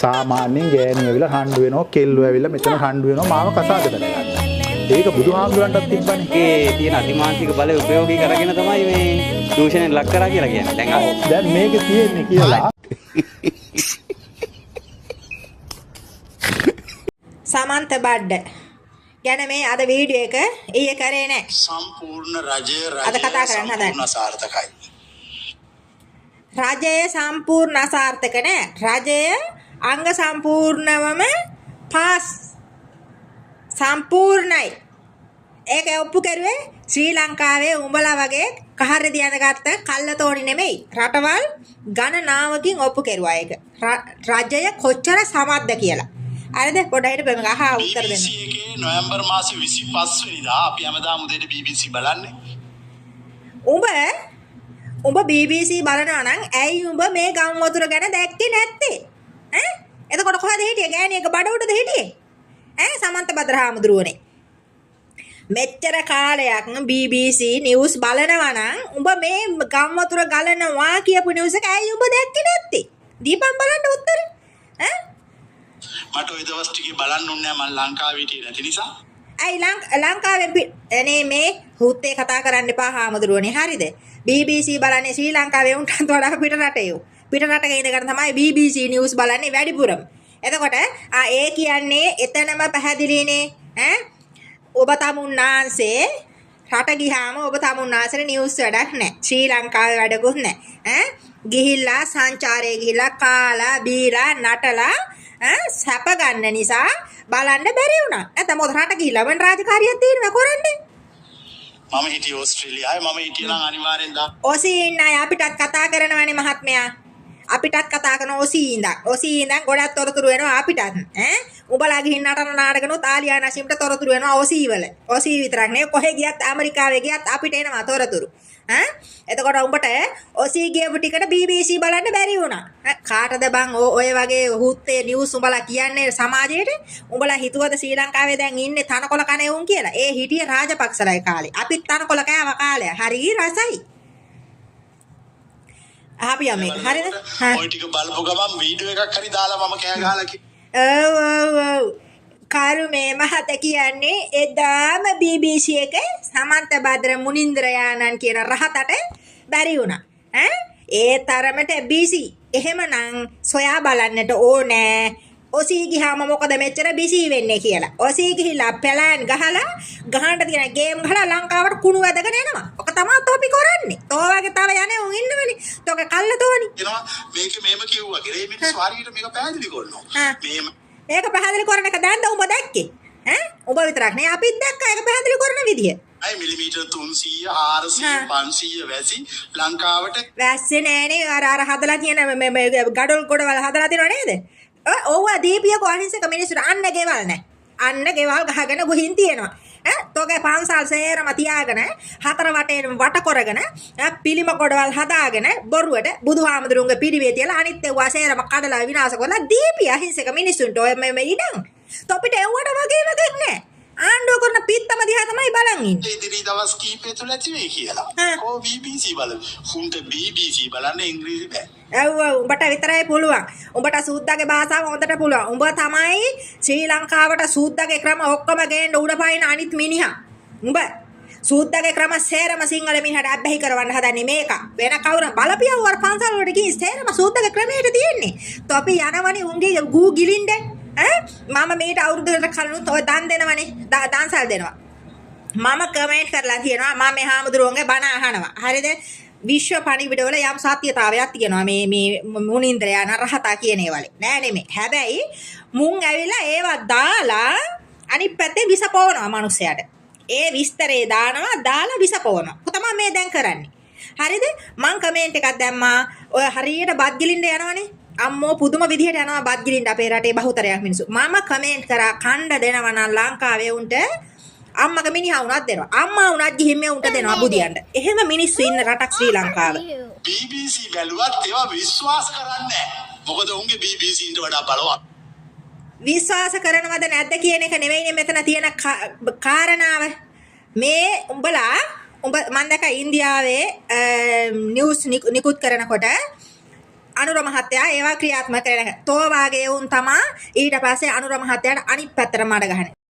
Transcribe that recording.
සාමාන්‍යයෙන් ගෑනු ඇවිල්ලා කණ්ඩු වෙනවා, කෙල්ලෝ ඇවිල්ලා මෙතන කණ්ඩු වෙනවා මාව කසාද කරගන්න. ඒක බුදුහාමුදුරන්ටත් තිබ්බනේ. ඒ තියෙන අතිමානසික බලය උපයෝගී කරගෙන තමයි මේ දූෂණයෙන් ලක් කරා කියලා කියන්නේ. දැන් මේකේ තියෙන්නේ කියලා සමන්ත බඩ ගැන මේ අද වීඩියෝ එක ඊයේ කරේ නෑ. සම්පූර්ණ රජය අද කතා කරන්න හදන්නේ. සාර්ථකයි. රජය සම්පූර්ණ අසාර්ථක නෑ. රජය අංග සම්පූර්ණවම පාස් සම්පූර්ණයි. ඒක ඔප්පු කරුවේ ශ්‍රී ලංකාවේ උඹලා වගේ කහර දියනගත්ත කල්ලතෝණි නෙමෙයි. රටවල් ගණනාවකින් ඔප්පු කරුවා ඒක. රජය කොච්චර සමත්ද කියලා. අරද පොඩ්ඩක් හිටපෙම අහා උත්තර දෙන්න. BBC එකේ නොවැම්බර් මාසේ 25 වෙනිදා අපි හැමදාම උදේට BBC බලන්නේ. උඹ BBC බලනවා නම් ඇයි උඹ මේ ගම් වතුර ගැන දැක්කේ නැත්තේ? ඈ? එතකොට කොහෙද හිටියේ? ගෑණියක බඩ උඩද හිටියේ? ඈ සමන්ත බද්‍රහාමුදුරුවනේ. මෙච්චර කාලයක් BBC නිවුස් බලනවා නම් උඹ මේ ගම් වතුර ගලනවා කියපු නිවුස් එක ඇයි උඹ දැක්කේ නැත්තේ? දීපන් බලන්න උත්තර. ඈ? මට ওই දවස් ටිකේ බලන්න ඕනේ මම ලංකාවේ හිටියේ නැති නිසා. ඇයි ලංකාවෙන් එනේ මේ හුත්තේ කතා කරන්න එපා හාමුදුරුවනේ. හරිද? BBC බලන්නේ ශ්‍රී ලංකාවේ උන්ටත් වඩා පිට රටේ. පිට රටක ඉඳගෙන තමයි BBC නිවුස් බලන්නේ වැඩිපුරම. එතකොට ඒ කියන්නේ එතනම පැහැදිලිනේ. ඈ ඔබ තමුන්නාන්සේ රට ගියාම ඔබ තමුන්නාන්සේ නිවුස් වැඩක් නැහැ. ශ්‍රී ලංකාවේ වැඩකුත් නැහැ. ඈ ගිහිල්ලා සංචාරයේ ගිහිල්ලා කාලා බීලා නටලා සැප ගන්න නිසා බලන්න බැරි වුණා. නැත්නම් මොකද රට ගිහිල්ලා වන් රාජකාරියක් තියෙනවා කරන්නේ. මම හිටියේ ඕස්ට්‍රේලියාවේ මම හිටියේ නම් අනිවාර්යෙන් දා. ඔසී ඉන්න අය අපිටත් කතා කරනවානේ මහත්මයා. අපිටත් කතා කරන ඔසී ඉඳන් ගොඩක් තොරතුරු වෙනවා අපිටත්. ඈ උඹලා ගිහින් නටන නාටකනොත් ආලියා නසීම්ට තොරතුරු වෙනවා ඔසී වල. ඔසී විතරක් නෙවෙයි කොහෙ ගියත් ඇමරිකාවේ ගියත් අපිට එනවා තොරතුරු. ඈ එතකොට උඹට ඔසී ගියපු ටිකට BBC බලන්න බැරි වුණා. කාටද බං ඔය වගේ හුත්තේ නිවුස් උඹලා කියන්නේ සමාජයට? උඹලා හිතුවද ශ්‍රී ලංකාවේ දැන් ඉන්නේ තනකොළ කනේ උන් කියලා? ඒ හිටියේ රාජපක්ෂලයි කාලේ. අපිත් තනකොළ කෑව කාලය. හරි රසයි. ආපියා මේක හරිද? ඔය ටික බලපු ගමන් වීඩියෝ එකක් හරි දාලා මම කෑ ගහලා ඔව් කරුමේ මහත කියන්නේ එදාම BBC එක සමන්ත බද්‍ර මුනින්ද්‍ර යානන් කියන රහතට බැරි වුණා. ඈ ඒ තරමට BC. එහෙමනම් සොයා බලන්නට ඕනේ. ඔසී ගියාම මොකද මෙච්චර BC වෙන්නේ කියලා. ඔසී ගිහිලා ප්ලෑන් ගහලා ගහන්න තියෙන ගේම් ගහලා ලංකාවට කුණු වැදගෙන එනවා. ඔක තමයි තෝපි කරන්නේ. තෝ වගේ තව යන්නේ උන් ඉන්නවනේ. තෝක කල්ල තෝනි. එනවා මේක මෙහෙම කිව්වා කියලා. මේ මිනිස්සු හරියට මේක පැහැදිලි කරනවා. මෙහෙම ඒක පැහැදිලි කරන එක දැන්ද උඹ දැක්කේ? ඈ උඹ විතරක් නේ අපිත් දැක්කා ඒක පැහැදිලි කරන විදිය. අය මිලිමීටර් 300 400 500 වැසි ලංකාවට වැස්සේ නෑනේ අර හදලා තියෙන මේ ගඩොල් ගොඩවල් හදලා තියෙනව නේද? ඔව්ව දීපියකෝ අහිංසක මිනිස්සුන්ට අන්න ගෙවල් නෑ. අන්න ගෙවල් ගහගෙන ගොහින් තියෙනවා. තෝගේ පන්සල් සේරම තියාගෙන හතර වටේම වට කරගෙන පිළිම ගොඩවල් හදාගෙන බොරුවට බුදුහාමුදුරුවන්ගේ පිළිවෙය තියලා අනිත් ඒවා සේරම කඩලා විනාශ කරලා දීපිය අහිංසක මිනිස්සුන්ට ඔය මේ ඉඩම්. තොපිට එව්වට වගේ එකක් නෑ. ආණ්ඩුව කරන පිත්තම දිහා තමයි බලන් ඉන්නේ. ඉදිරි දවස් කීපය තුල ඇති වෙයි කියලා. කො BBC බලමු. හුන්ට BBC බලන්න ඉංග්‍රීසි බෑ. ඔව් උඹට විතරයි පුළුවන්. උඹට සූද්දාගේ භාෂාව හොඳට පුළුවන්. උඹ තමයි ශ්‍රී ලංකාවට සූද්දාගේ ක්‍රම ඔක්කොම ගේන්න උඩ පයින් අනිත් මිනිහා. උඹ සූද්දාගේ ක්‍රම සේරම සිංහල මිනිහට අබ්බැහි කරවන්න හදන්නේ මේක. වෙන කවුරු බලපියව වර පන්සල් වලට ගිහින් සේරම සූද්දාගේ ක්‍රමයට තියෙන්නේ. තොපි යනවනේ උන්ගේ ගූ ගිලින්ද? මම මේට අවුරුද්දකට කලිනුත් ඔය දන් දෙනවනේ. දන්සල් දෙනවා. මම කමෙන්ට් කරලා තියෙනවා මම මේ හාමුදුරුවන්ගේ බණ අහනවා. හරිද? විශ්ව පණිවිඩවල යම් සත්‍යතාවයක් තියෙනවා මේ මුනින්ද්‍රයන් රහතා කියන ඒවලේ නෑ නෙමෙයි. හැබැයි මුන් ඇවිල්ලා ඒවා දාලා අනිත් පැත්තේ විස පොවනවා මිනිස්සයාට. ඒ විස්තරේ දාලා විස පොවනවා. කොහොම මේ දැන් කරන්නේ? හරිද? මං කමෙන්ට් එකක් දැම්මා. ඔය හරියට බත් ගිලින්න යනවනේ. අම්මෝ පුදුම විදිහට යනවා බත් ගිලින්න අපේ රටේ බහුතරයක් මිනිස්සු. මම කමෙන්ට් කරා කණ්ඩ දෙනවා නම් ලංකාවේ උන්ට අම්මගේ මිනිහා උනත් දෙනවා. අම්මා උනත් ගිහින් මේ උන්ට දෙනවා බුදියන්ට. එහෙම මිනිස්සු ඉන්න රටක් ශ්‍රී ලංකාව. BBC බැලුවත් ඒවා විශ්වාස කරන්නේ නැහැ. මොකද උන්ගේ BBC ට වඩා බලවත්. විශ්වාස කරනවද නැද්ද කියන එක නෙවෙයිනේ මෙතන තියෙන කාරණාව. මේ උඹලා මම දැක්ක ඉන්දියාවේ නිවුස් නිකුත් කරනකොට අනුර මහත්තයා ඒවා ක්‍රියාත්මක කරලා. තෝ වාගේ උන් තමා ඊට පස්සේ අනුර මහත්තයාට අනිත් පැත්තට මඩ ගහන්නේ.